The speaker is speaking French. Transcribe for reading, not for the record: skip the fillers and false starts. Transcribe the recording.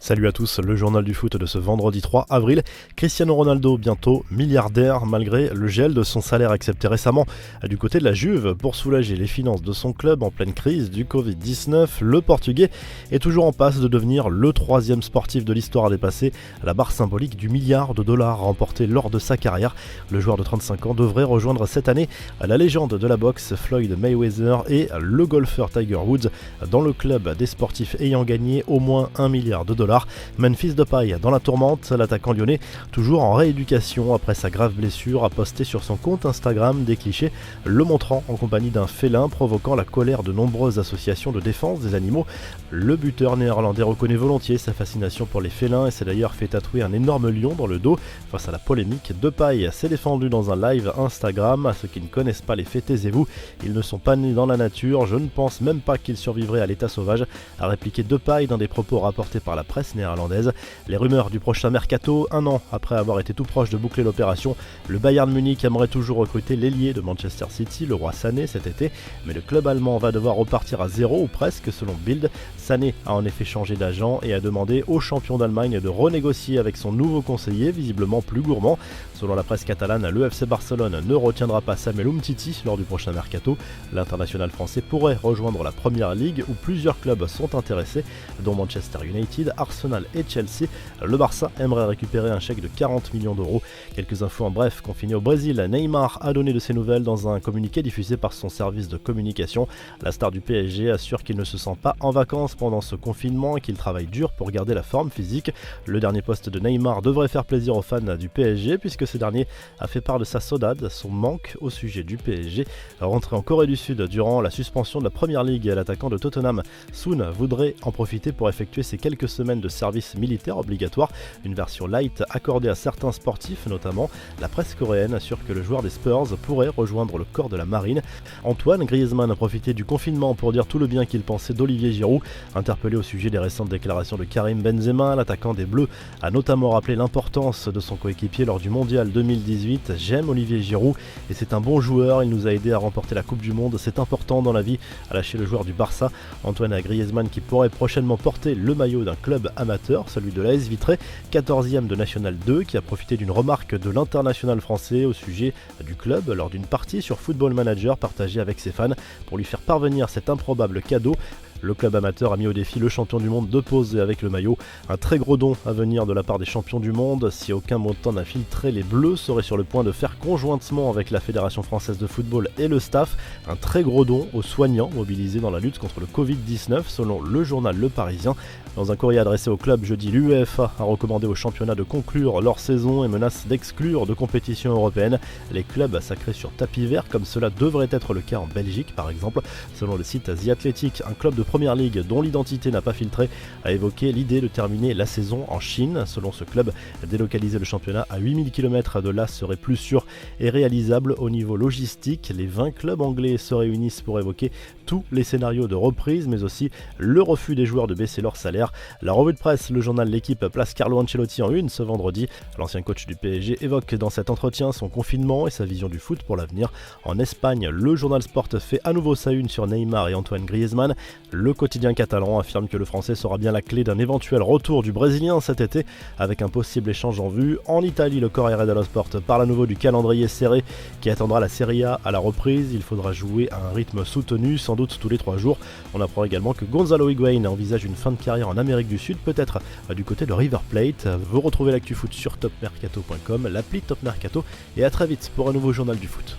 Salut à tous, le journal du foot de ce vendredi 3 avril. Cristiano Ronaldo, bientôt milliardaire, malgré le gel de son salaire accepté récemment du côté de la Juve pour soulager les finances de son club en pleine crise du Covid-19. Le Portugais est toujours en passe de devenir le troisième sportif de l'histoire à dépasser la barre symbolique du milliard de dollars remporté lors de sa carrière. Le joueur de 35 ans devrait rejoindre cette année la légende de la boxe Floyd Mayweather et le golfeur Tiger Woods dans le club des sportifs ayant gagné au moins 1 milliard de dollars. Memphis Depay dans la tourmente, l'attaquant lyonnais, toujours en rééducation après sa grave blessure, a posté sur son compte Instagram des clichés le montrant en compagnie d'un félin, provoquant la colère de nombreuses associations de défense des animaux. Le buteur néerlandais reconnaît volontiers sa fascination pour les félins et s'est d'ailleurs fait tatouer un énorme lion dans le dos. Face à la polémique, Depay s'est défendu dans un live Instagram. À ceux qui ne connaissent pas les faits, taisez-vous, ils ne sont pas nés dans la nature, je ne pense même pas qu'ils survivraient à l'état sauvage, a répliqué Depay dans des propos rapportés par la presse néerlandaise. Les rumeurs du prochain mercato, un an après avoir été tout proche de boucler l'opération, le Bayern Munich aimerait toujours recruter l'ailier de Manchester City, le roi Sané, cet été, mais le club allemand va devoir repartir à zéro ou presque selon Bild. Sané a en effet changé d'agent et a demandé au champion d'Allemagne de renégocier avec son nouveau conseiller, visiblement plus gourmand. Selon la presse catalane, le FC Barcelone ne retiendra pas Samuel Umtiti lors du prochain mercato. L'international français pourrait rejoindre la Première Ligue où plusieurs clubs sont intéressés, dont Manchester United, Arsenal et Chelsea. Le Barça aimerait récupérer un chèque de 40 millions d'euros. Quelques infos en bref, confiné au Brésil, Neymar a donné de ses nouvelles dans un communiqué diffusé par son service de communication. La star du PSG assure qu'il ne se sent pas en vacances pendant ce confinement et qu'il travaille dur pour garder la forme physique. Le dernier poste de Neymar devrait faire plaisir aux fans du PSG puisque ce dernier a fait part de sa saudade, son manque au sujet du PSG. Rentré en Corée du Sud durant la suspension de la Première Ligue, l'attaquant de Tottenham, Son, voudrait en profiter pour effectuer ses quelques semaines de service militaire obligatoire, une version light accordée à certains sportifs notamment. La presse coréenne assure que le joueur des Spurs pourrait rejoindre le corps de la marine. Antoine Griezmann a profité du confinement pour dire tout le bien qu'il pensait d'Olivier Giroud. Interpellé au sujet des récentes déclarations de Karim Benzema, l'attaquant des Bleus a notamment rappelé l'importance de son coéquipier lors du Mondial 2018. J'aime Olivier Giroud et c'est un bon joueur, il nous a aidé à remporter la Coupe du Monde, c'est important dans la vie, a lâché le joueur du Barça. Antoine Griezmann qui pourrait prochainement porter le maillot d'un club amateur, celui de l'AS Vitré, 14e de National 2, qui a profité d'une remarque de l'international français au sujet du club lors d'une partie sur Football Manager partagée avec ses fans pour lui faire parvenir cet improbable cadeau. Le club amateur a mis au défi le champion du monde de poser avec le maillot. Un très gros don à venir de la part des champions du monde. Si aucun montant n'a filtré, les Bleus seraient sur le point de faire conjointement avec la Fédération française de football et le staff un très gros don aux soignants mobilisés dans la lutte contre le Covid-19 selon le journal Le Parisien. Dans un courrier adressé au club jeudi, l'UEFA a recommandé aux championnats de conclure leur saison et menace d'exclure de compétitions européennes les clubs sacrés sur tapis vert comme cela devrait être le cas en Belgique par exemple. Selon le site The Athletic, un club de Première Ligue dont l'identité n'a pas filtré a évoqué l'idée de terminer la saison en Chine. Selon ce club, délocaliser le championnat à 8000 km de là serait plus sûr et réalisable au niveau logistique. Les 20 clubs anglais se réunissent pour évoquer tous les scénarios de reprise mais aussi le refus des joueurs de baisser leur salaire. La revue de presse, le journal L'Équipe place Carlo Ancelotti en une ce vendredi. L'ancien coach du PSG évoque dans cet entretien son confinement et sa vision du foot pour l'avenir. En Espagne, le journal Sport fait à nouveau sa une sur Neymar et Antoine Griezmann. Le quotidien catalan affirme que le français sera bien la clé d'un éventuel retour du brésilien cet été avec un possible échange en vue. En Italie, le Corriere dello Sport parle à nouveau du calendrier serré qui attendra la Serie A à la reprise. Il faudra jouer à un rythme soutenu, sans doute tous les 3 jours. On apprend également que Gonzalo Higuaín envisage une fin de carrière en Amérique du Sud, peut-être du côté de River Plate. Vous retrouvez l'actu foot sur topmercato.com, l'appli Top Mercato et à très vite pour un nouveau journal du foot.